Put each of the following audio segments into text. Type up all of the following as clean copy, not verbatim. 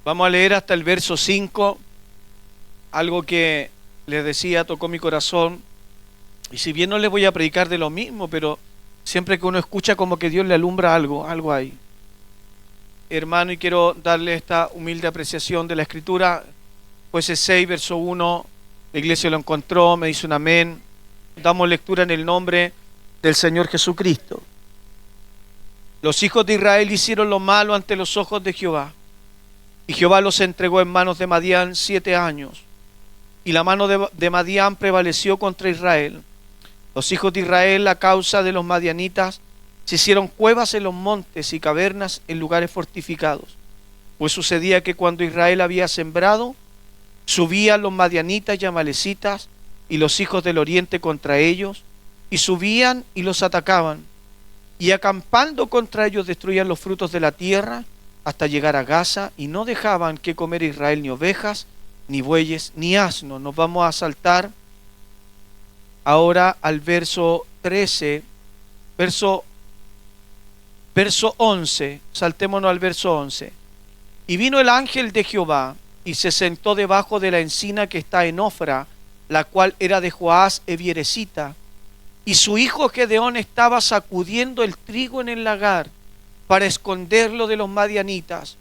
Vamos a leer hasta el verso 5, algo que les decía, tocó mi corazón. Y si bien no les voy a predicar de lo mismo, pero siempre que uno escucha como que Dios le alumbra algo, algo hay. Hermano, y quiero darle esta humilde apreciación de la Escritura. Jueces 6, verso 1, la iglesia lo encontró, me dice un amén. Damos lectura en el nombre del Señor Jesucristo. Los hijos de Israel hicieron lo malo ante los ojos de Jehová, y Jehová los entregó en manos de Madián 7 años, y la mano de Madián prevaleció contra Israel. Los hijos de Israel, a causa de los madianitas, se hicieron cuevas en los montes y cavernas en lugares fortificados. Pues sucedía que cuando Israel había sembrado, subían los madianitas y amalecitas y los hijos del oriente contra ellos, y subían y los atacaban, y acampando contra ellos destruían los frutos de la tierra hasta llegar a Gaza, y no dejaban que comer Israel ni ovejas, ni bueyes, ni asnos. Nos vamos a saltar ahora al verso 13, verso 11, saltémonos al verso 11. Y vino el ángel de Jehová, y se sentó debajo de la encina que está en Ofra, la cual era de Joás Evieresita, y su hijo Gedeón estaba sacudiendo el trigo en el lagar, para esconderlo de los madianitas.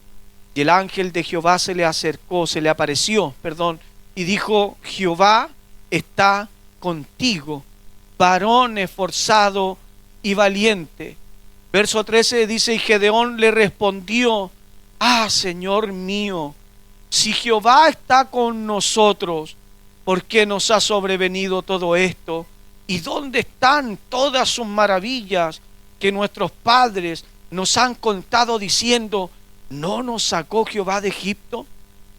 Y el ángel de Jehová se le apareció, y dijo: Jehová está contigo, varón esforzado y valiente. Verso 13 dice: y Gedeón le respondió: Señor mío, si Jehová está con nosotros, ¿por qué nos ha sobrevenido todo esto? ¿Y dónde están todas sus maravillas que nuestros padres nos han contado diciendo: ¿no nos sacó Jehová de Egipto?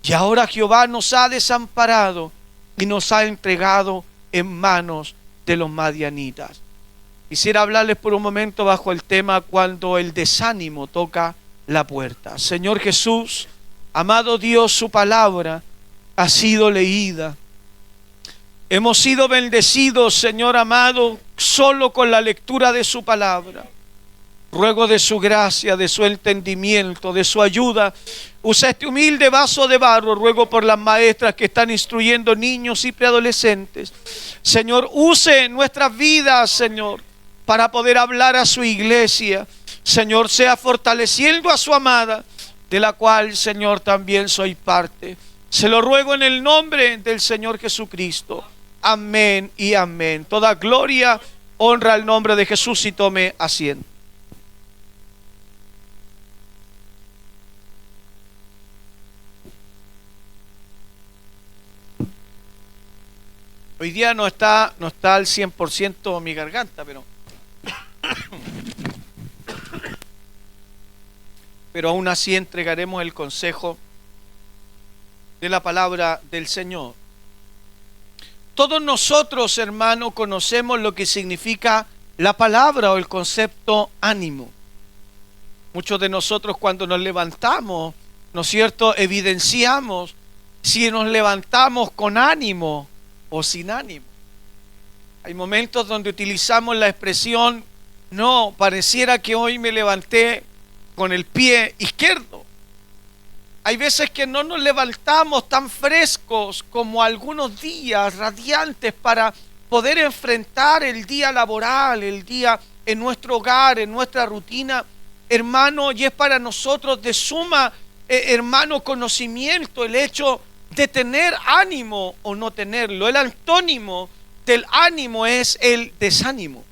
Y ahora Jehová nos ha desamparado y nos ha entregado en manos de los madianitas. Quisiera hablarles por un momento bajo el tema cuando el desánimo toca la puerta. Señor Jesús, amado Dios, su palabra ha sido leída. Hemos sido bendecidos, Señor amado, solo con la lectura de su palabra. Ruego de su gracia, de su entendimiento, de su ayuda. Usa este humilde vaso de barro. Ruego por las maestras que están instruyendo niños y preadolescentes. Señor, use nuestras vidas, Señor, para poder hablar a su iglesia. Señor, sea fortaleciendo a su amada, de la cual, Señor, también soy parte. Se lo ruego en el nombre del Señor Jesucristo. Amén y amén. Toda gloria, honra al nombre de Jesús, y tome asiento. Hoy día no está al 100% mi garganta, pero aún así entregaremos el consejo de la palabra del Señor. Todos nosotros, hermano, conocemos lo que significa la palabra o el concepto ánimo. Muchos de nosotros, cuando nos levantamos, ¿no es cierto?, evidenciamos si nos levantamos con ánimo o sin ánimo. Hay momentos donde utilizamos la expresión: no, pareciera que hoy me levanté con el pie izquierdo. Hay veces que no nos levantamos tan frescos como algunos días radiantes para poder enfrentar el día laboral, el día en nuestro hogar, en nuestra rutina, hermano, y es para nosotros de suma, hermano, conocimiento el hecho de tener ánimo o no tenerlo. El antónimo del ánimo es el desánimo.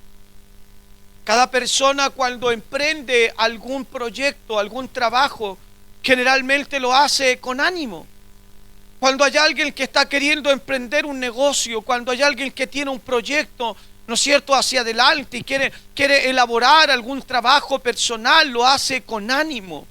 Cada persona, cuando emprende algún proyecto, algún trabajo, generalmente lo hace con ánimo. Cuando hay alguien que está queriendo emprender un negocio, cuando hay alguien que tiene un proyecto, ¿no es cierto?, hacia adelante y quiere elaborar algún trabajo personal, lo hace con ánimo,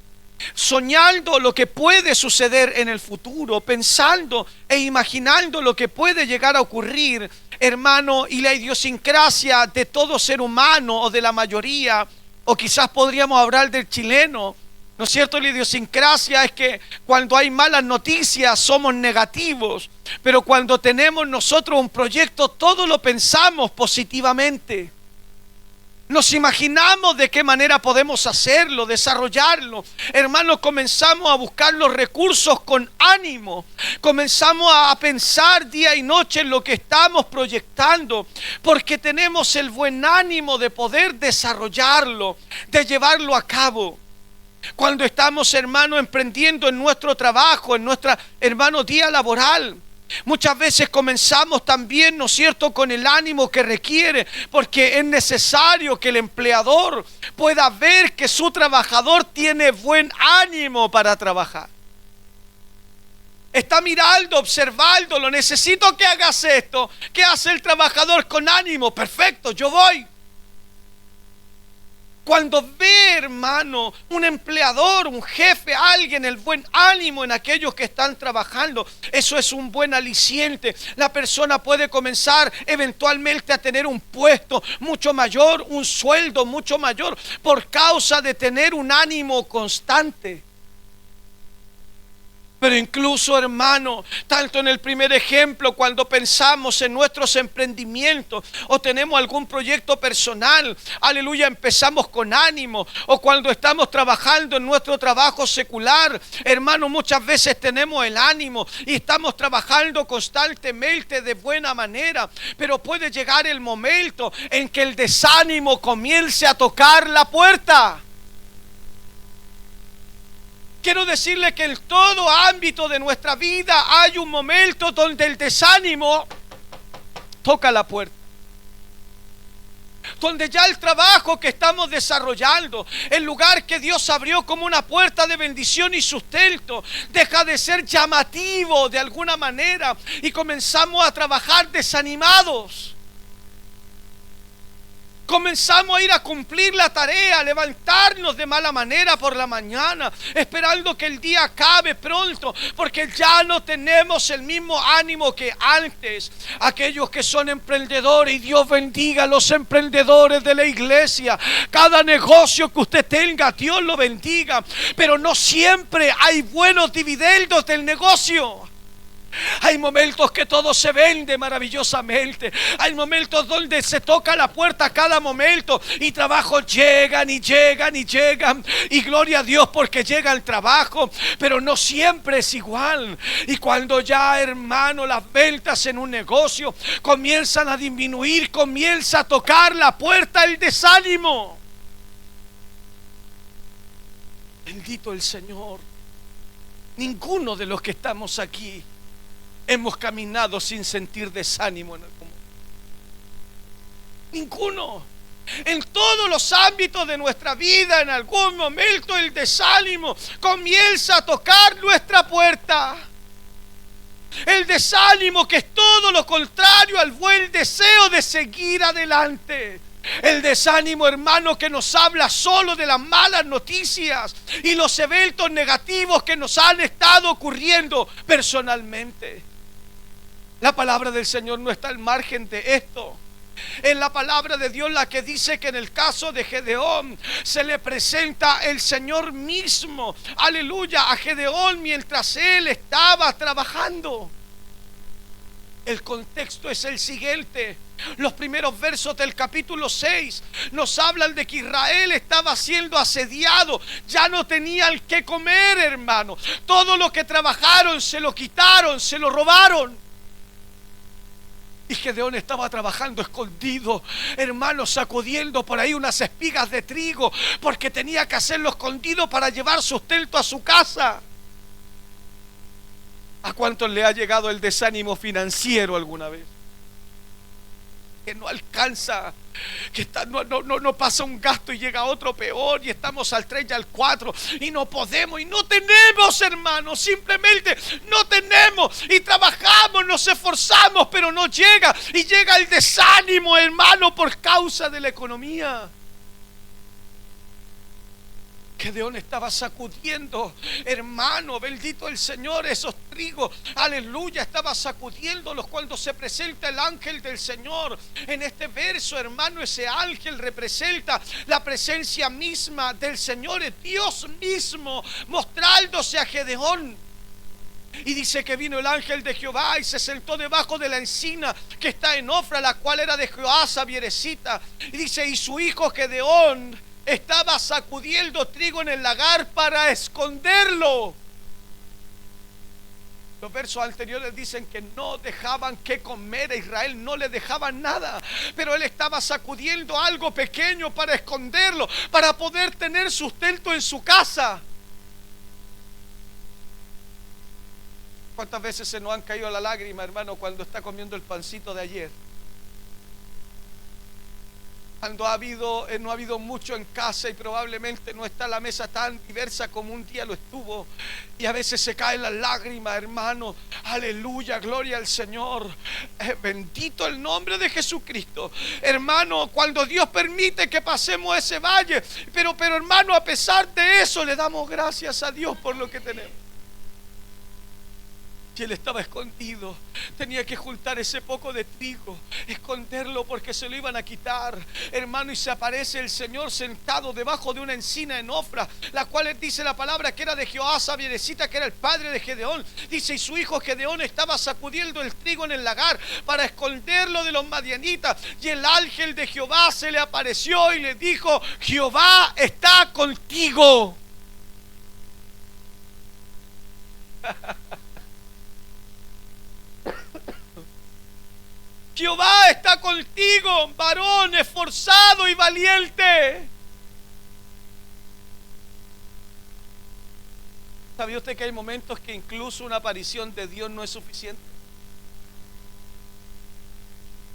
soñando lo que puede suceder en el futuro, pensando e imaginando lo que puede llegar a ocurrir, hermano. Y la idiosincrasia de todo ser humano, o de la mayoría, o quizás podríamos hablar del chileno, ¿no es cierto? La idiosincrasia es que cuando hay malas noticias somos negativos, pero cuando tenemos nosotros un proyecto todo lo pensamos positivamente. Nos imaginamos de qué manera podemos hacerlo, desarrollarlo. Hermanos, comenzamos a buscar los recursos con ánimo. Comenzamos a pensar día y noche en lo que estamos proyectando, porque tenemos el buen ánimo de poder desarrollarlo, de llevarlo a cabo. Cuando estamos, hermanos, emprendiendo en nuestro trabajo, en nuestra, hermano, día laboral, muchas veces comenzamos también, ¿no es cierto?, con el ánimo que requiere, porque es necesario que el empleador pueda ver que su trabajador tiene buen ánimo para trabajar. Está mirando, observando, lo necesito que hagas esto. ¿Qué hace el trabajador con ánimo? Perfecto, yo voy. Cuando ve, hermano, un empleador, un jefe, alguien, el buen ánimo en aquellos que están trabajando, eso es un buen aliciente. La persona puede comenzar eventualmente a tener un puesto mucho mayor, un sueldo mucho mayor, por causa de tener un ánimo constante. Pero incluso, hermano, tanto en el primer ejemplo, cuando pensamos en nuestros emprendimientos o tenemos algún proyecto personal, aleluya, empezamos con ánimo. O cuando estamos trabajando en nuestro trabajo secular, hermano, muchas veces tenemos el ánimo y estamos trabajando constantemente de buena manera. Pero puede llegar el momento en que el desánimo comience a tocar la puerta. Quiero decirle que en todo ámbito de nuestra vida hay un momento donde el desánimo toca la puerta. Donde ya el trabajo que estamos desarrollando, el lugar que Dios abrió como una puerta de bendición y sustento, deja de ser llamativo de alguna manera y comenzamos a trabajar desanimados. Comenzamos a ir a cumplir la tarea, a levantarnos de mala manera por la mañana, esperando que el día acabe pronto, porque ya no tenemos el mismo ánimo que antes. Aquellos que son emprendedores, y Dios bendiga a los emprendedores de la iglesia, cada negocio que usted tenga, Dios lo bendiga, pero no siempre hay buenos dividendos del negocio. Hay momentos que todo se vende maravillosamente. Hay momentos donde se toca la puerta a cada momento y trabajos llegan y llegan y llegan. Y gloria a Dios porque llega el trabajo, pero no siempre es igual. Y cuando ya, hermano, las ventas en un negocio comienzan a disminuir, comienza a tocar la puerta el desánimo. Bendito el Señor. Ninguno de los que estamos aquí hemos caminado sin sentir desánimo en algún momento. Ninguno. En todos los ámbitos de nuestra vida, en algún momento el desánimo comienza a tocar nuestra puerta. El desánimo, que es todo lo contrario al buen deseo de seguir adelante. El desánimo, hermano, que nos habla solo de las malas noticias y los eventos negativos que nos han estado ocurriendo personalmente. La palabra del Señor no está al margen de esto. Es la palabra de Dios la que dice que en el caso de Gedeón se le presenta el Señor mismo, aleluya, a Gedeón mientras él estaba trabajando. El contexto es el siguiente. Los primeros versos del capítulo 6 nos hablan de que Israel estaba siendo asediado. Ya no tenían qué comer, hermano. Todo lo que trabajaron se lo quitaron, se lo robaron. Y Gedeón estaba trabajando escondido, hermano, sacudiendo por ahí unas espigas de trigo, porque tenía que hacerlo escondido para llevar sustento a su casa. ¿A cuántos le ha llegado el desánimo financiero alguna vez? Que no alcanza, que no pasa un gasto y llega otro peor, y estamos al 3 y al 4 y no podemos y no tenemos, hermanos, simplemente no tenemos, y trabajamos, nos esforzamos, pero no llega, y llega el desánimo, hermano, por causa de la economía. Gedeón estaba sacudiendo, hermano, bendito el Señor, esos trigos, aleluya, estaba sacudiéndolos cuando se presenta el ángel del Señor. En este verso, hermano, ese ángel representa la presencia misma del Señor, es Dios mismo mostrándose a Gedeón. Y dice que vino el ángel de Jehová y se sentó debajo de la encina que está en Ofra, la cual era de Joás Abieresita. Y dice, y su hijo Gedeón estaba sacudiendo trigo en el lagar para esconderlo. Los versos anteriores dicen que no dejaban que comer a Israel, no le dejaban nada, pero él estaba sacudiendo algo pequeño para esconderlo, para poder tener sustento en su casa. ¿Cuántas veces se nos han caído la lágrima, hermano, cuando está comiendo el pancito de ayer? Cuando no ha habido mucho en casa y probablemente no está la mesa tan diversa como un día lo estuvo. Y a veces se caen las lágrimas, hermano. Aleluya, gloria al Señor. Bendito el nombre de Jesucristo. Hermano, cuando Dios permite que pasemos ese valle. Pero hermano, a pesar de eso, le damos gracias a Dios por lo que tenemos. Y él estaba escondido, tenía que juntar ese poco de trigo, esconderlo porque se lo iban a quitar, hermano. Y se aparece el Señor sentado debajo de una encina en Ofra, la cual dice la palabra que era de Joás Abieresita, que era el padre de Gedeón. Dice, y su hijo Gedeón estaba sacudiendo el trigo en el lagar para esconderlo de los madianitas. Y el ángel de Jehová se le apareció y le dijo, Jehová está contigo. Jehová está contigo, varón esforzado y valiente. ¿Sabía usted que hay momentos que incluso una aparición de Dios no es suficiente?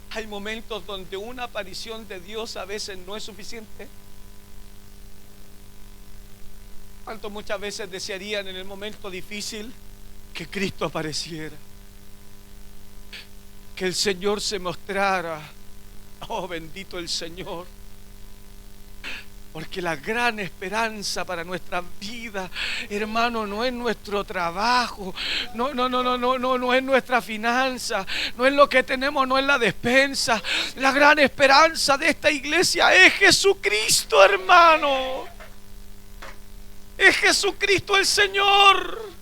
Hay momentos donde una aparición de Dios a veces no es suficiente. ¿Cuántos muchas veces desearían en el momento difícil que Cristo apareciera? Que el Señor se mostrara. Oh, bendito el Señor. Porque la gran esperanza para nuestra vida, hermano, no es nuestro trabajo, no es nuestra finanza, no es lo que tenemos, no es la despensa. La gran esperanza de esta iglesia es Jesucristo, hermano. Es Jesucristo el Señor.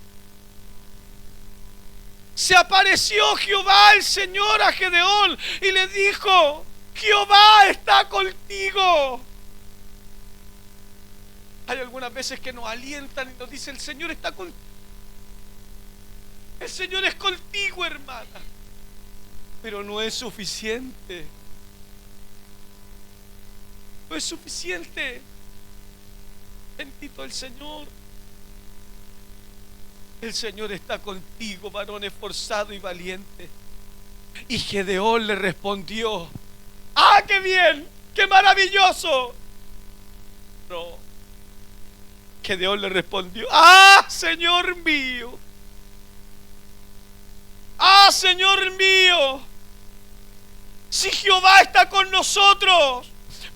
Se apareció Jehová el Señor a Gedeón y le dijo, Jehová está contigo. Hay algunas veces que nos alientan y nos dicen, el Señor está contigo. El Señor es contigo, hermana. Pero no es suficiente. No es suficiente. Bendito el Señor. El Señor está contigo, varón esforzado y valiente. Y Gedeón le respondió, ¡ah, qué bien! ¡Qué maravilloso! No. Gedeón le respondió, ¡ah, Señor mío! ¡ah, Señor mío! Si Jehová está con nosotros,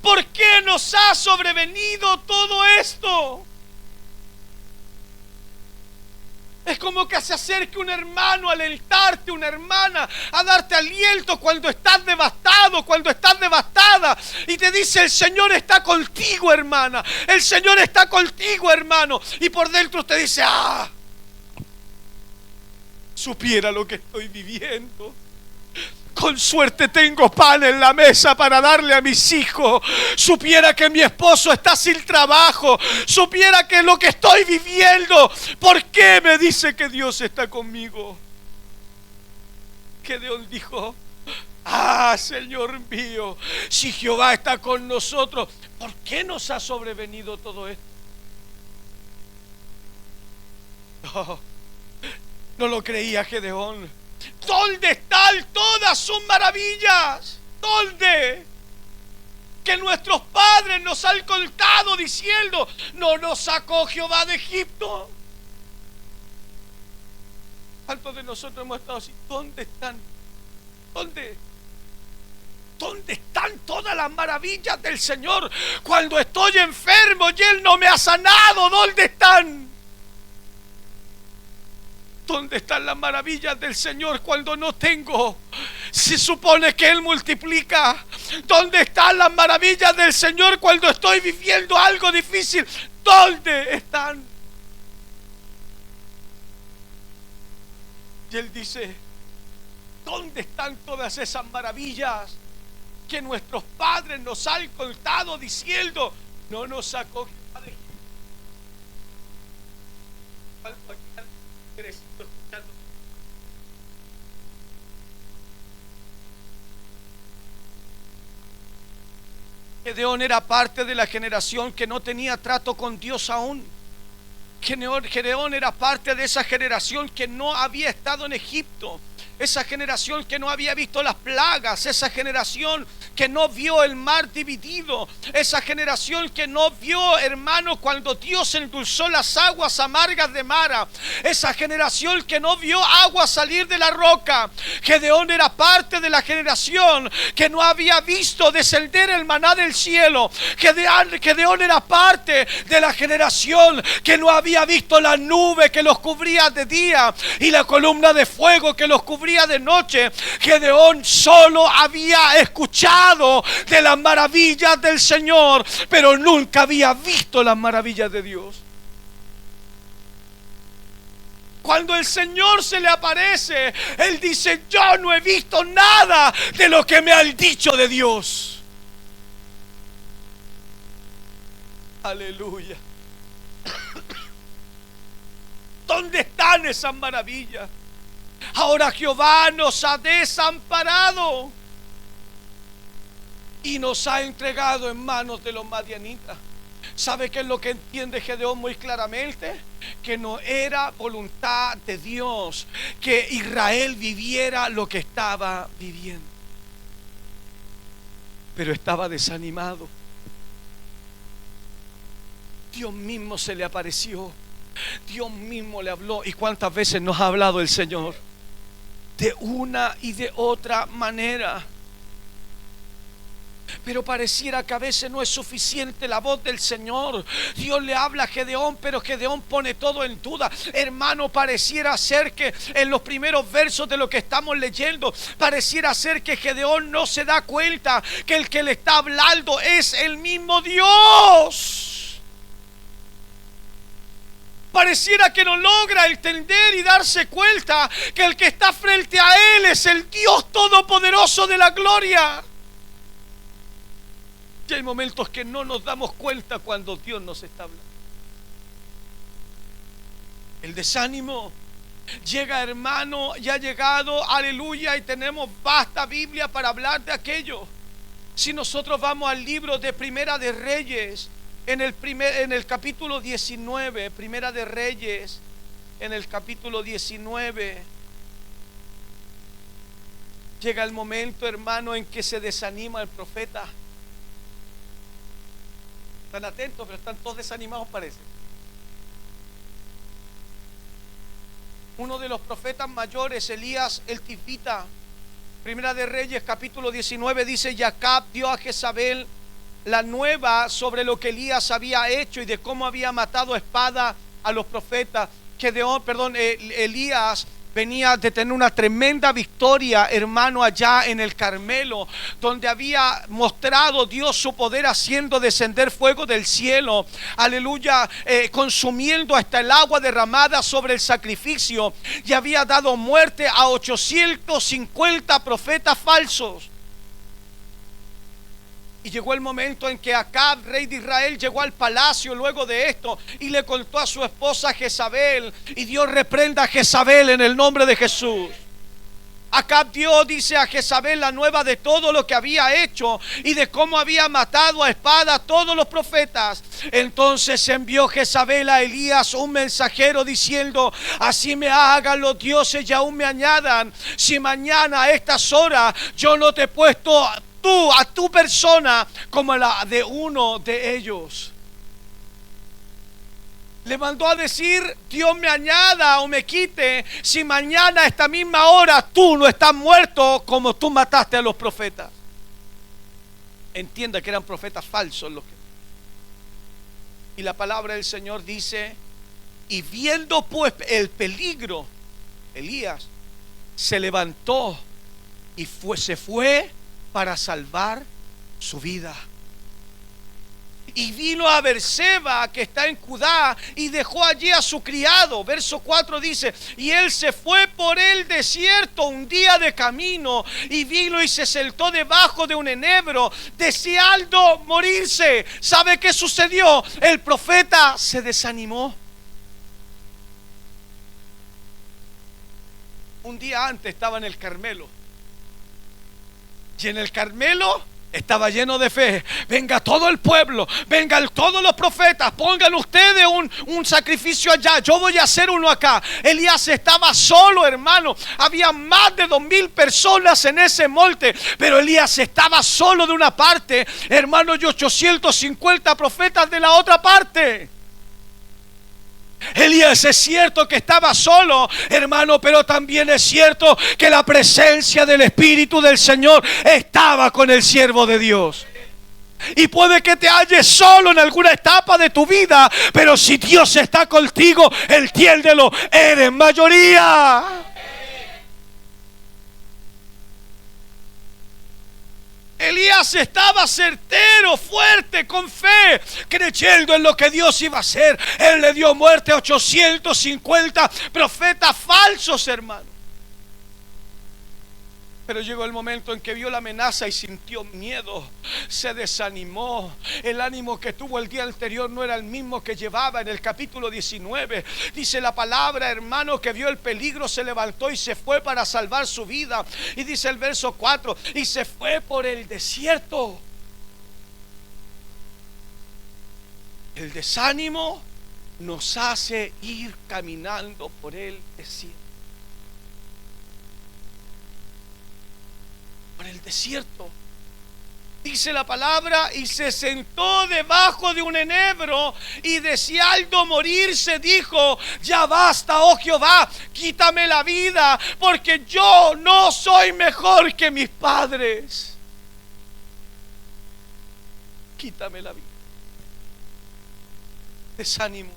¿por qué nos ha sobrevenido todo esto? Es como que se acerque un hermano a alentarte, una hermana a darte aliento cuando estás devastado, cuando estás devastada. Y te dice, el Señor está contigo, hermana. El Señor está contigo, hermano. Y por dentro te dice, ¡ah! Supiera lo que estoy viviendo. Con suerte tengo pan en la mesa para darle a mis hijos. Supiera que mi esposo está sin trabajo. Supiera que lo que estoy viviendo. ¿Por qué me dice que Dios está conmigo? Gedeón dijo, ¡ah, Señor mío! Si Jehová está con nosotros, ¿por qué nos ha sobrevenido todo esto? No lo creía Gedeón. ¿Dónde están todas sus maravillas? ¿Dónde? Que nuestros padres nos han contado diciendo, ¿no nos sacó Jehová de Egipto? ¿Cuántos de nosotros hemos estado así? ¿Dónde están? ¿Dónde? ¿Dónde están todas las maravillas del Señor? Cuando estoy enfermo y Él no me ha sanado, ¿dónde están? ¿Dónde están las maravillas del Señor cuando no tengo? Se supone que Él multiplica. ¿Dónde están las maravillas del Señor cuando estoy viviendo algo difícil? ¿Dónde están? Y él dice: ¿dónde están todas esas maravillas que nuestros padres nos han contado diciendo: no nos sacó Jehová de Egipto? Gedeón era parte de la generación que no tenía trato con Dios aún. Gedeón era parte de esa generación que no había estado en Egipto, esa generación que no había visto las plagas, esa generación que no vio el mar dividido, esa generación que no vio, hermano, cuando Dios endulzó las aguas amargas de Mara, esa generación que no vio agua salir de la roca. Gedeón era parte de la generación que no había visto descender el maná del cielo. Gedeón era parte de la generación que no había visto la nube que los cubría de día y la columna de fuego que los cubría de noche. Gedeón solo había escuchado de las maravillas del Señor, pero nunca había visto las maravillas de Dios. Cuando el Señor se le aparece, él dice: yo no he visto nada de lo que me han dicho de Dios. Aleluya. ¿Dónde están esas maravillas? Ahora Jehová nos ha desamparado y nos ha entregado en manos de los madianitas. ¿Sabe qué es lo que entiende Gedeón muy claramente? Que no era voluntad de Dios que Israel viviera lo que estaba viviendo, pero estaba desanimado. Dios mismo se le apareció, Dios mismo le habló. ¿Y cuántas veces nos ha hablado el Señor? De una y de otra manera. Pero pareciera que a veces no es suficiente la voz del Señor. Dios le habla a Gedeón, pero Gedeón pone todo en duda. Hermano, pareciera ser que en los primeros versos de lo que estamos leyendo, pareciera ser que Gedeón no se da cuenta que el que le está hablando es el mismo Dios. Pareciera que no logra entender y darse cuenta que el que está frente a él es el Dios todopoderoso de la gloria. Y hay momentos que no nos damos cuenta cuando Dios nos está hablando. El desánimo llega, hermano, ya ha llegado, aleluya, y tenemos vasta Biblia para hablar de aquello. Si nosotros vamos al libro de Primera de Reyes, en el capítulo 19, Primera de Reyes, en el capítulo 19, llega el momento, hermano, en que se desanima el profeta. Están atentos, pero están todos desanimados, parece. Uno de los profetas mayores, Elías el Tisbita, Primera de Reyes, capítulo 19, dice: y Acab dio a Jezabel la nueva sobre lo que Elías había hecho y de cómo había matado a espada a los profetas. Elías venía de tener una tremenda victoria, hermano, allá en el Carmelo, donde había mostrado Dios su poder haciendo descender fuego del cielo, aleluya, consumiendo hasta el agua derramada sobre el sacrificio, y había dado muerte a 850 profetas falsos. Y llegó el momento en que Acab, rey de Israel, llegó al palacio luego de esto y le contó a su esposa Jezabel, y Dios reprenda a Jezabel en el nombre de Jesús. Acab dice a Jezabel la nueva de todo lo que había hecho y de cómo había matado a espada a todos los profetas. Entonces envió Jezabel a Elías un mensajero diciendo: así me hagan los dioses y aún me añadan, si mañana a estas horas yo no te he puesto a tu persona como la de uno de ellos. Le mandó a decir: Dios me añada o me quite si mañana a esta misma hora tú no estás muerto como tú mataste a los profetas. Entienda que eran profetas falsos los que... Y la palabra del Señor dice: y viendo pues el peligro, Elías se levantó y se fue para salvar su vida. y vino a Berseba, que está en Judá, y dejó allí a su criado. Verso 4 dice: y él se fue por el desierto un día de camino, y vino y se sentó debajo de un enebro, deseando morirse. ¿Sabe qué sucedió? El profeta se desanimó. Un día antes estaba en el Carmelo, y en el Carmelo estaba lleno de fe. Venga todo el pueblo, vengan todos los profetas, pongan ustedes un sacrificio allá, yo voy a hacer uno acá. Elías estaba solo, hermano. Había más de 2000 personas en ese monte, pero Elías estaba solo de una parte, hermano, y 850 profetas de la otra parte. Elías es cierto que estaba solo, hermano, pero también es cierto que la presencia del Espíritu del Señor estaba con el siervo de Dios. Y puede que te halles solo en alguna etapa de tu vida, pero si Dios está contigo, entiéndelo, eres mayoría. Elías estaba certero, fuerte, con fe, creyendo en lo que Dios iba a hacer. Él le dio muerte a 850 profetas falsos, hermano. Pero llegó el momento en que vio la amenaza y sintió miedo, se desanimó. El ánimo que tuvo el día anterior no era el mismo que llevaba. En el capítulo 19 dice la palabra, hermano, que vio el peligro, se levantó y se fue para salvar su vida. Y dice el verso 4, y se fue por el desierto. El desánimo nos hace ir caminando por el desierto. Por el desierto. Dice la palabra, y se sentó debajo de un enebro, y deseando morirse dijo: ya basta, oh Jehová, quítame la vida, porque yo no soy mejor que mis padres. Quítame la vida. Desánimo.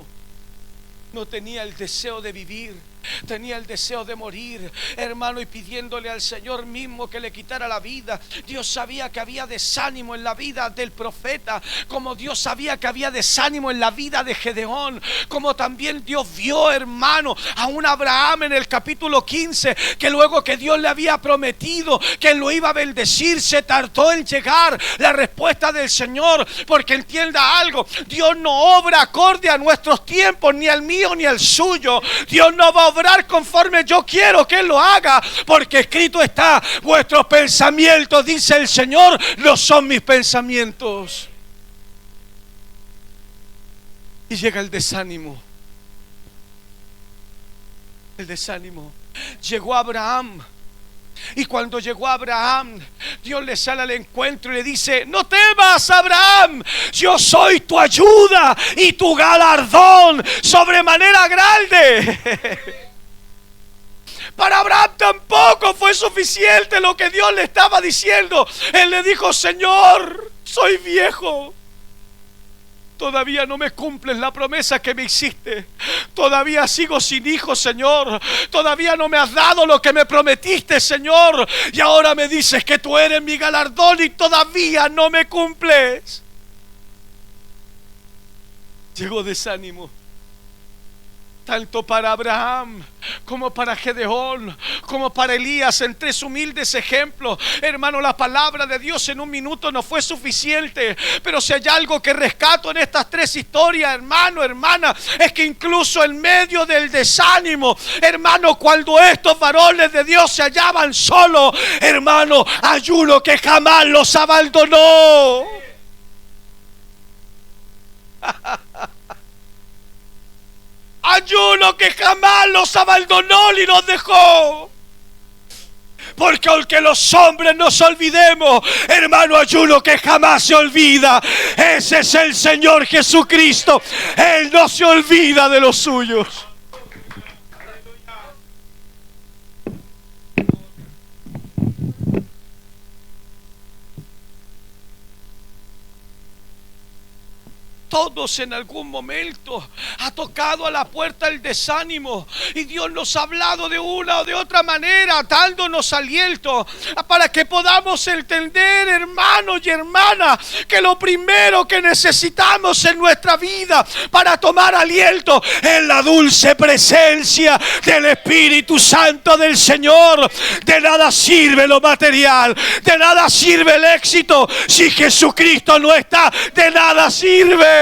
No tenía el deseo de vivir, tenía el deseo de morir, hermano, y pidiéndole al Señor mismo que le quitara la vida. Dios sabía que había desánimo en la vida del profeta, como Dios sabía que había desánimo en la vida de Gedeón, como también Dios vio, hermano, a un Abraham en el capítulo 15, que luego que Dios le había prometido que lo iba a bendecir, se tardó en llegar la respuesta del Señor. Porque entienda algo, Dios no obra acorde a nuestros tiempos, ni al mío ni al suyo. Dios no va a obrar conforme yo quiero que Él lo haga, porque escrito está: vuestros pensamientos, dice el Señor, no son mis pensamientos. Y llega el desánimo. El desánimo. Llegó Abraham. Y cuando llegó Abraham, Dios le sale al encuentro y le dice: no temas, Abraham, yo soy tu ayuda y tu galardón sobremanera grande. Para Abraham tampoco fue suficiente lo que Dios le estaba diciendo. Él le dijo: Señor, soy viejo, todavía no me cumples la promesa que me hiciste. Todavía sigo sin hijos, Señor. Todavía no me has dado lo que me prometiste, Señor. Y ahora me dices que tú eres mi galardón y todavía no me cumples. Llegó desánimo, tanto para Abraham como para Gedeón, como para Elías, en tres humildes ejemplos. Hermano, la palabra de Dios en un minuto no fue suficiente, pero si hay algo que rescato en estas tres historias, hermano, hermana, es que incluso en medio del desánimo, hermano, cuando estos varones de Dios se hallaban solos, hermano, hay uno que jamás los abandonó. Hay uno que jamás los abandonó ni los dejó. Porque aunque los hombres nos olvidemos, hermano, hay uno que jamás se olvida. Ese es el Señor Jesucristo. Él no se olvida de los suyos. Todos en algún momento ha tocado a la puerta el desánimo, y Dios nos ha hablado de una o de otra manera, dándonos aliento para que podamos entender, hermanos y hermanas, que lo primero que necesitamos en nuestra vida para tomar aliento es la dulce presencia del Espíritu Santo del Señor. De nada sirve lo material, de nada sirve el éxito si Jesucristo no está, de nada sirve.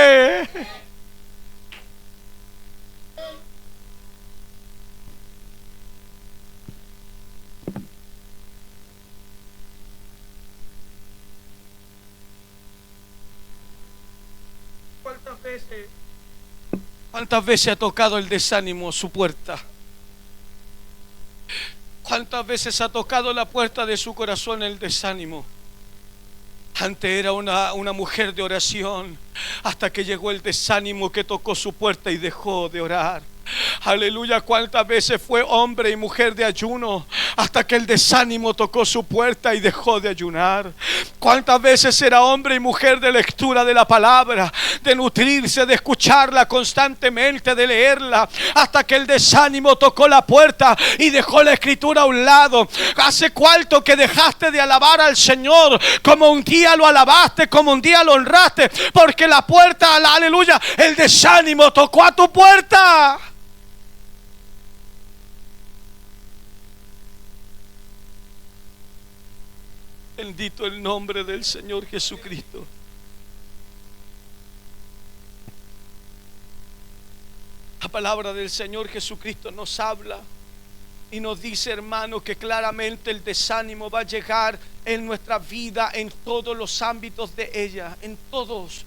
¿Cuántas veces ha tocado el desánimo su puerta? ¿Cuántas veces ha tocado la puerta de su corazón el desánimo? Antes era una mujer de oración, hasta que llegó el desánimo que tocó su puerta y dejó de orar. Aleluya. Cuántas veces fue hombre y mujer de ayuno, hasta que el desánimo tocó su puerta y dejó de ayunar. Cuántas veces era hombre y mujer de lectura de la palabra, de nutrirse, de escucharla constantemente, de leerla, hasta que el desánimo tocó la puerta y dejó la escritura a un lado. ¿Hace cuánto que dejaste de alabar al Señor como un día lo alabaste, como un día lo honraste? Porque la puerta, aleluya, el desánimo tocó a tu puerta. Bendito el nombre del Señor Jesucristo. La palabra del Señor Jesucristo nos habla y nos dice, hermano, que claramente el desánimo va a llegar en nuestra vida, en todos los ámbitos de ella, en todos.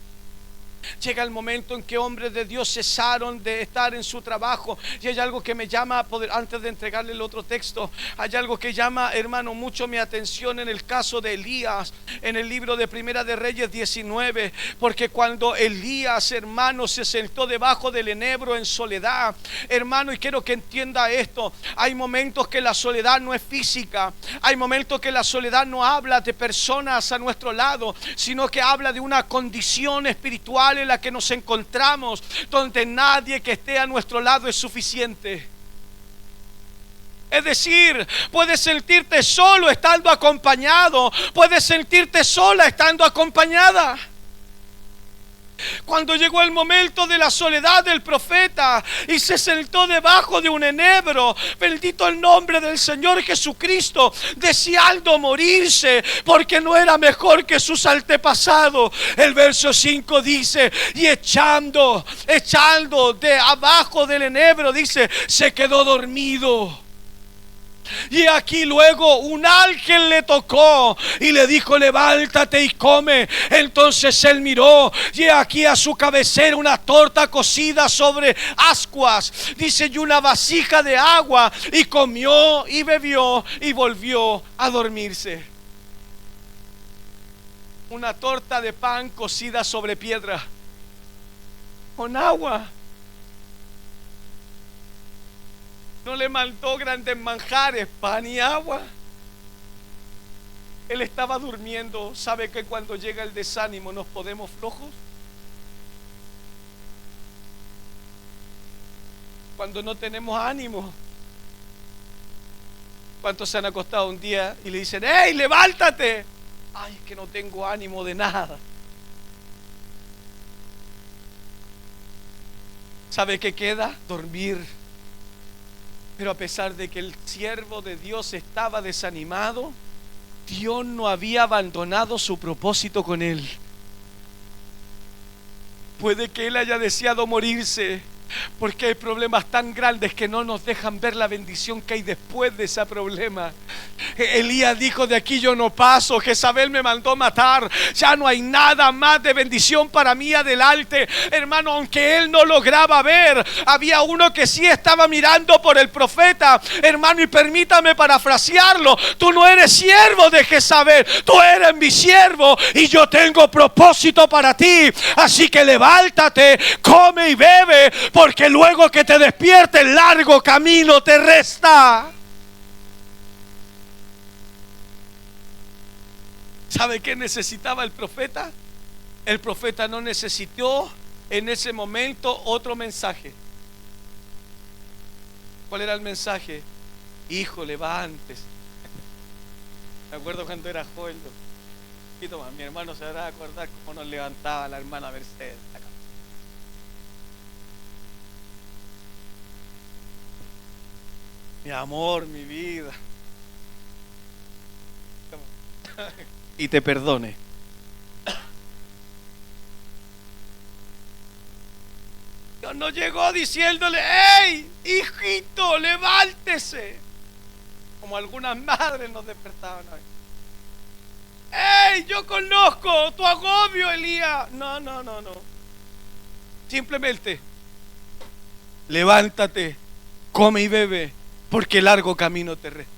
Llega el momento en que hombres de Dios cesaron de estar en su trabajo. Y hay algo que me llama a poder, antes de entregarle el otro texto, hay algo que llama, hermano, mucho mi atención en el caso de Elías, en el libro de Primera de Reyes 19. Porque cuando Elías, hermano, se sentó debajo del enebro en soledad, hermano, y quiero que entienda esto, hay momentos que la soledad no es física, hay momentos que la soledad no habla de personas a nuestro lado, sino que habla de una condición espiritual en la que nos encontramos, donde nadie que esté a nuestro lado es suficiente. Es decir, puedes sentirte solo estando acompañado, puedes sentirte sola estando acompañada. Cuando llegó el momento de la soledad del profeta y se sentó debajo de un enebro, bendito el nombre del Señor Jesucristo, deseando morirse porque no era mejor que sus antepasados, el verso 5 dice, y echando de abajo del enebro, dice, se quedó dormido. Y aquí luego un ángel le tocó y le dijo, levántate y come. Entonces él miró, y aquí a su cabecera una torta cocida sobre ascuas, dice, y una vasija de agua, y comió y bebió y volvió a dormirse. Una torta de pan cocida sobre piedra con agua. No le mandó grandes manjares, pan y agua. Él estaba durmiendo. ¿Sabe que cuando llega el desánimo nos ponemos flojos? Cuando no tenemos ánimo. ¿Cuántos se han acostado un día y le dicen, ¡hey, levántate! Ay, es que no tengo ánimo de nada. ¿Sabe qué queda? Dormir. Pero a pesar de que el siervo de Dios estaba desanimado, Dios no había abandonado su propósito con él. Puede que él haya deseado morirse, porque hay problemas tan grandes que no nos dejan ver la bendición que hay después de ese problema. Elías dijo, de aquí yo no paso, Jezabel me mandó matar, ya no hay nada más de bendición para mí adelante. Hermano, aunque él no lograba ver, había uno que sí estaba mirando por el profeta. Hermano, y permítame parafrasearlo, tú no eres siervo de Jezabel, tú eres mi siervo y yo tengo propósito para ti. Así que levántate, come y bebe, porque luego que te despiertes, largo camino te resta. ¿Sabe qué necesitaba el profeta? El profeta no necesitó en ese momento otro mensaje. ¿Cuál era el mensaje? Hijo, levántese. Me acuerdo cuando era joven, mi hermano se va a acordar cómo nos levantaba la hermana Mercedes. Mi amor, mi vida. Y te perdone. Dios no llegó diciéndole: ¡hey, hijito, levántese! Como algunas madres nos despertaban hoy. ¡Hey, yo conozco tu agobio, Elías! No. Simplemente, levántate, come y bebe, porque largo camino te resta.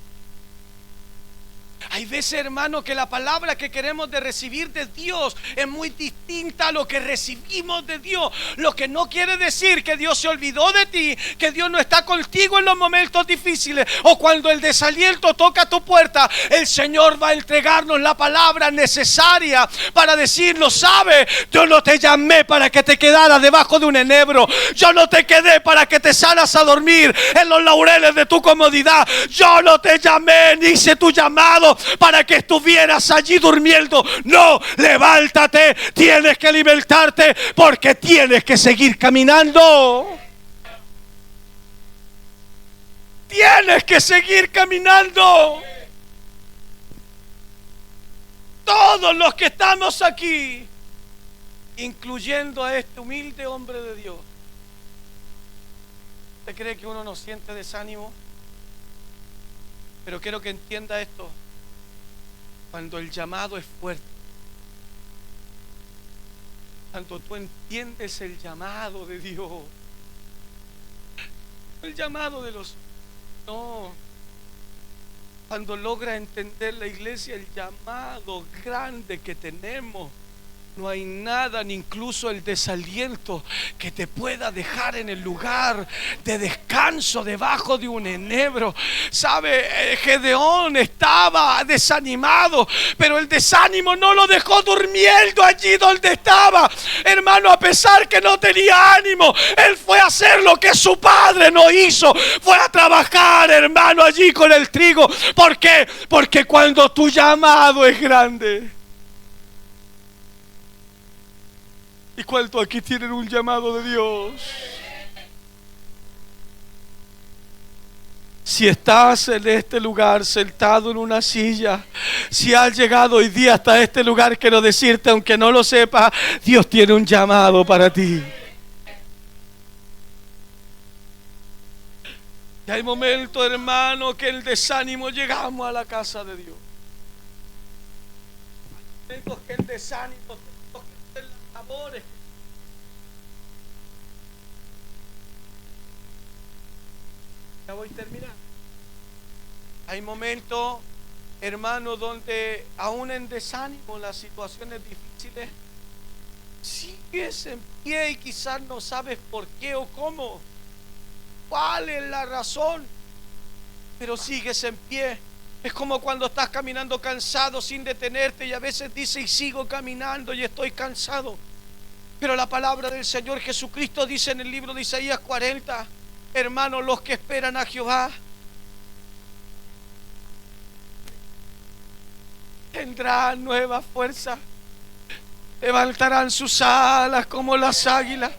Hay veces, hermano, que la palabra que queremos de recibir de Dios es muy distinta a lo que recibimos de Dios. Lo que no quiere decir que Dios se olvidó de ti, que Dios no está contigo en los momentos difíciles o cuando el desaliento toca tu puerta. El Señor va a entregarnos la palabra necesaria para decirnos: sabe, yo no te llamé para que te quedaras debajo de un enebro. Yo no te quedé para que te salas a dormir en los laureles de tu comodidad. Yo no te llamé ni hice tu llamado para que estuvieras allí durmiendo. No, levántate, tienes que alimentarte porque tienes que seguir caminando. Tienes que seguir caminando. Todos los que estamos aquí, incluyendo a este humilde hombre de Dios. ¿Usted cree que uno no siente desánimo? Pero quiero que entienda esto. Cuando el llamado es fuerte, cuando tú entiendes el llamado de Dios, el llamado de los... No, cuando logra entender la iglesia el llamado grande que tenemos, no hay nada, ni incluso el desaliento, que te pueda dejar en el lugar de descanso debajo de un enebro. ¿Sabe? Gedeón estaba desanimado, pero el desánimo no lo dejó durmiendo allí donde estaba. Hermano, a pesar que no tenía ánimo, él fue a hacer lo que su padre no hizo. Fue a trabajar, hermano, allí con el trigo. ¿Por qué? Porque cuando tu llamado es grande. ¿Y cuántos aquí tienen un llamado de Dios? Si estás en este lugar sentado en una silla, si has llegado hoy día hasta este lugar, quiero decirte, aunque no lo sepas, Dios tiene un llamado para ti. Y hay momentos, hermano, que el desánimo, llegamos a la casa de Dios. Hay momentos que el desánimo, amores. Ya voy a terminar. Hay momentos, hermano, donde aún en desánimo, las situaciones difíciles, sigues en pie y quizás no sabes por qué o cómo, cuál es la razón, pero sigues en pie. Es como cuando estás caminando cansado sin detenerte y a veces dices: y sigo caminando y estoy cansado. Pero la palabra del Señor Jesucristo dice en el libro de Isaías 40, hermanos, los que esperan a Jehová tendrán nueva fuerza, levantarán sus alas como las águilas,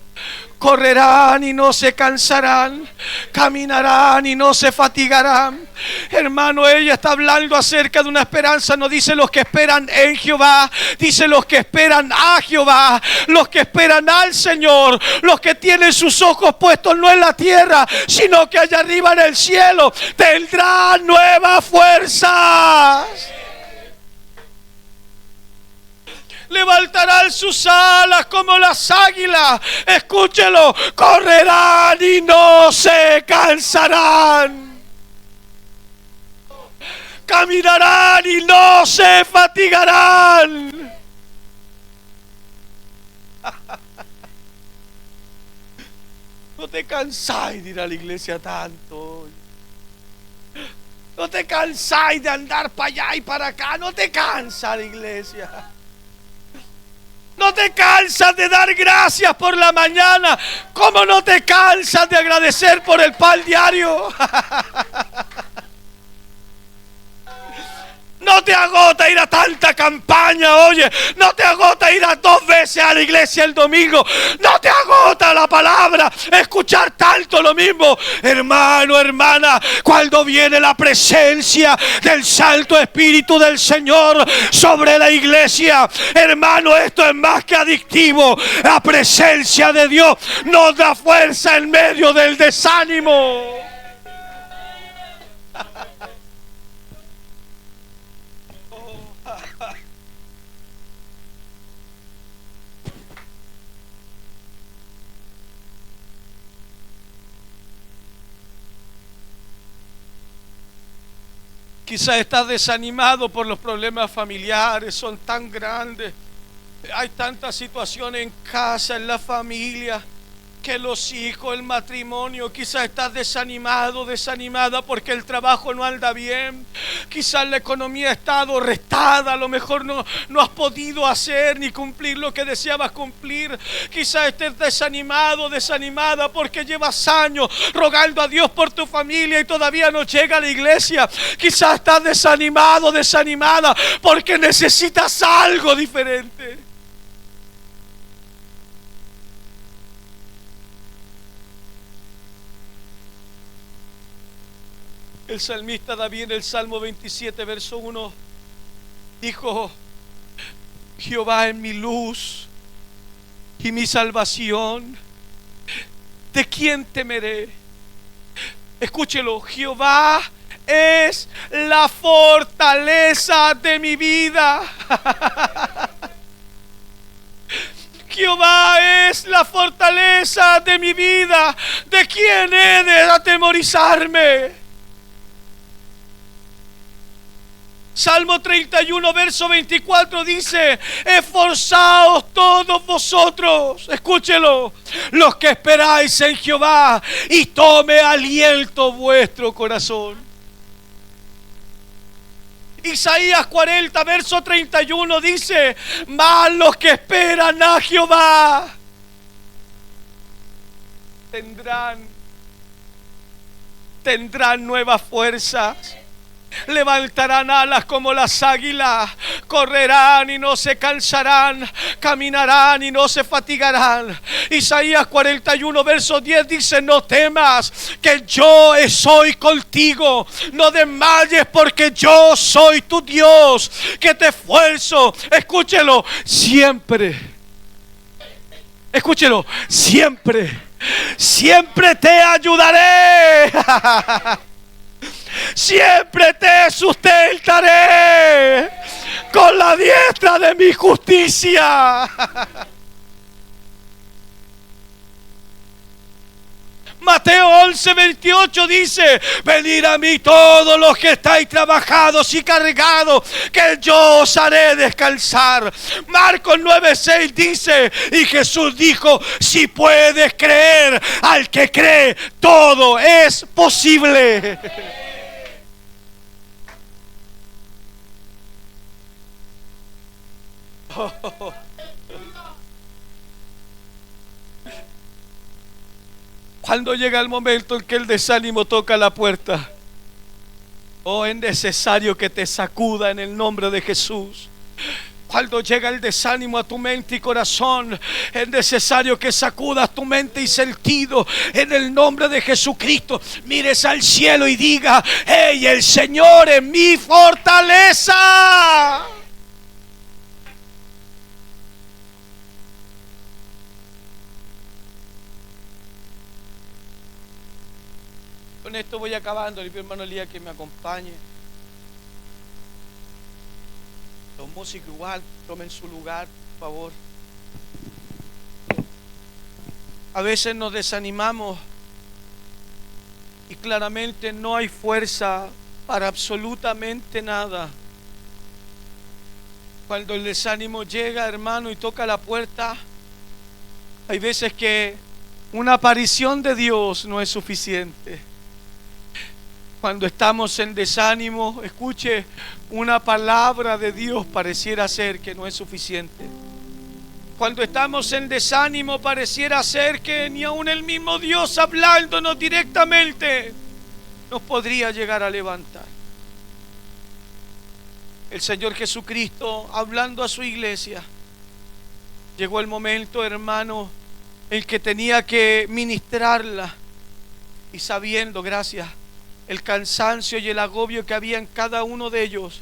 correrán y no se cansarán, caminarán y no se fatigarán. Hermano, ella está hablando acerca de una esperanza. No dice los que esperan en Jehová, dice los que esperan a Jehová, los que esperan al Señor, los que tienen sus ojos puestos no en la tierra, sino que allá arriba en el cielo. Tendrán nuevas fuerzas, levantarán sus alas como las águilas. Escúchelo, correrán y no se cansarán, caminarán y no se fatigarán. No te cansáis de ir a la iglesia tanto. No te cansáis de andar para allá y para acá. No te cansa la iglesia. No te cansas de dar gracias por la mañana. ¿Cómo no te cansas de agradecer por el pan diario? No te agota ir a tanta campaña, oye. No te agota ir a 2 veces a la iglesia el domingo. No te agota la palabra, escuchar tanto lo mismo. Hermano, hermana, cuando viene la presencia del Santo Espíritu del Señor sobre la iglesia, hermano, esto es más que adictivo. La presencia de Dios nos da fuerza en medio del desánimo. Quizás estás desanimado por los problemas familiares, son tan grandes. Hay tantas situaciones en casa, en la familia, que los hijos, el matrimonio. Quizás estás desanimado, desanimada porque el trabajo no anda bien. Quizás la economía ha estado restada. A lo mejor no has podido hacer ni cumplir lo que deseabas cumplir. Quizás estés desanimado, desanimada porque llevas años rogando a Dios por tu familia y todavía no llega a la iglesia. Quizás estás desanimado, desanimada porque necesitas algo diferente. El salmista David en el Salmo 27, verso 1, dijo: Jehová es mi luz y mi salvación, ¿de quién temeré? Escúchelo, Jehová es la fortaleza de mi vida. Jehová es la fortaleza de mi vida. ¿De quién he de atemorizarme? Salmo 31, verso 24 dice: esforzaos todos vosotros, escúchelo, los que esperáis en Jehová, y tome aliento vuestro corazón. Isaías 40, verso 31 dice: mas los que esperan a Jehová tendrán nuevas fuerzas. Levantarán alas como las águilas, correrán y no se cansarán, caminarán y no se fatigarán. Isaías 41, verso 10 dice: no temas, que yo soy contigo, no desmayes, porque yo soy tu Dios, que te esfuerzo. Escúchelo, siempre. Escúchelo, siempre te ayudaré. Siempre te sustentaré con la diestra de mi justicia. Mateo 11, 28 dice: venid a mí todos los que estáis trabajados y cargados, que yo os haré descansar. Marcos 9, 6 dice: y Jesús dijo: si puedes creer, al que cree, todo es posible. Cuando llega el momento en que el desánimo toca la puerta, es necesario que te sacuda en el nombre de Jesús. Cuando llega el desánimo a tu mente y corazón, es necesario que sacudas tu mente y sentido en el nombre de Jesucristo. Mires al cielo y diga: hey, el Señor es mi fortaleza. Con esto voy acabando. Le pido, hermano Elías, que me acompañe. Los músicos igual, tomen su lugar, por favor. A veces nos desanimamos y claramente no hay fuerza para absolutamente nada. Cuando el desánimo llega, hermano, y toca la puerta, hay veces que una aparición de Dios no es suficiente. Cuando estamos en desánimo, escuche, una palabra de Dios pareciera ser que no es suficiente. Cuando estamos en desánimo, pareciera ser que ni aun el mismo Dios hablándonos directamente nos podría llegar a levantar. El Señor Jesucristo, hablando a su iglesia, llegó el momento, hermano, en que tenía que ministrarla, y sabiendo, gracias, el cansancio y el agobio que había en cada uno de ellos,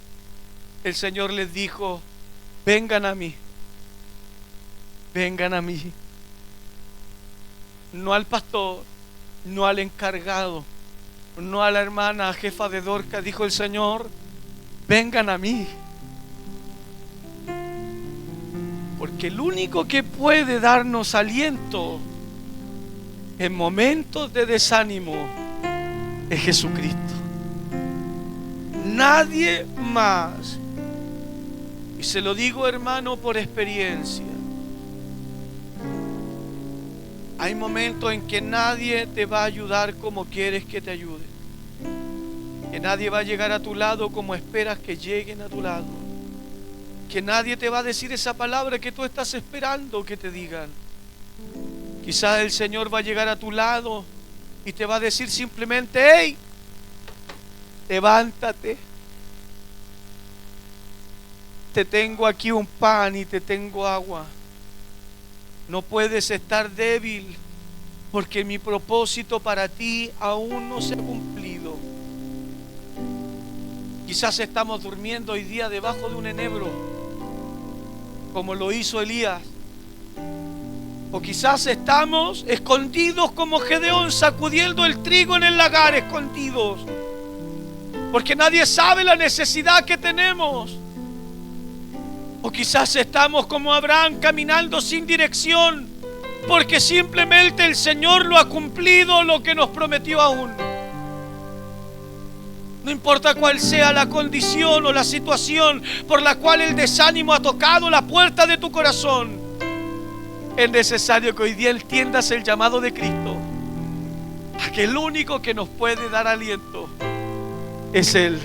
el Señor les dijo: vengan a mí, vengan a mí. No al pastor, no al encargado, no a la hermana jefa de Dorca, dijo el Señor: vengan a mí. Porque el único que puede darnos aliento en momentos de desánimo es Jesucristo. Nadie más. Y se lo digo, hermano, por experiencia. Hay momentos en que nadie te va a ayudar como quieres que te ayude. Que nadie va a llegar a tu lado como esperas que lleguen a tu lado. Que nadie te va a decir esa palabra que tú estás esperando que te digan. Quizás el Señor va a llegar a tu lado y te va a decir simplemente: hey, levántate. Te tengo aquí un pan y te tengo agua. No puedes estar débil, porque mi propósito para ti aún no se ha cumplido. Quizás estamos durmiendo hoy día debajo de un enebro, como lo hizo Elías. O quizás estamos escondidos como Gedeón, sacudiendo el trigo en el lagar, escondidos, porque nadie sabe la necesidad que tenemos. O quizás estamos como Abraham, caminando sin dirección, porque simplemente el Señor lo ha cumplido lo que nos prometió aún. No importa cuál sea la condición o la situación por la cual el desánimo ha tocado la puerta de tu corazón, es necesario que hoy día entiendas el llamado de Cristo, a que el único que nos puede dar aliento es Él.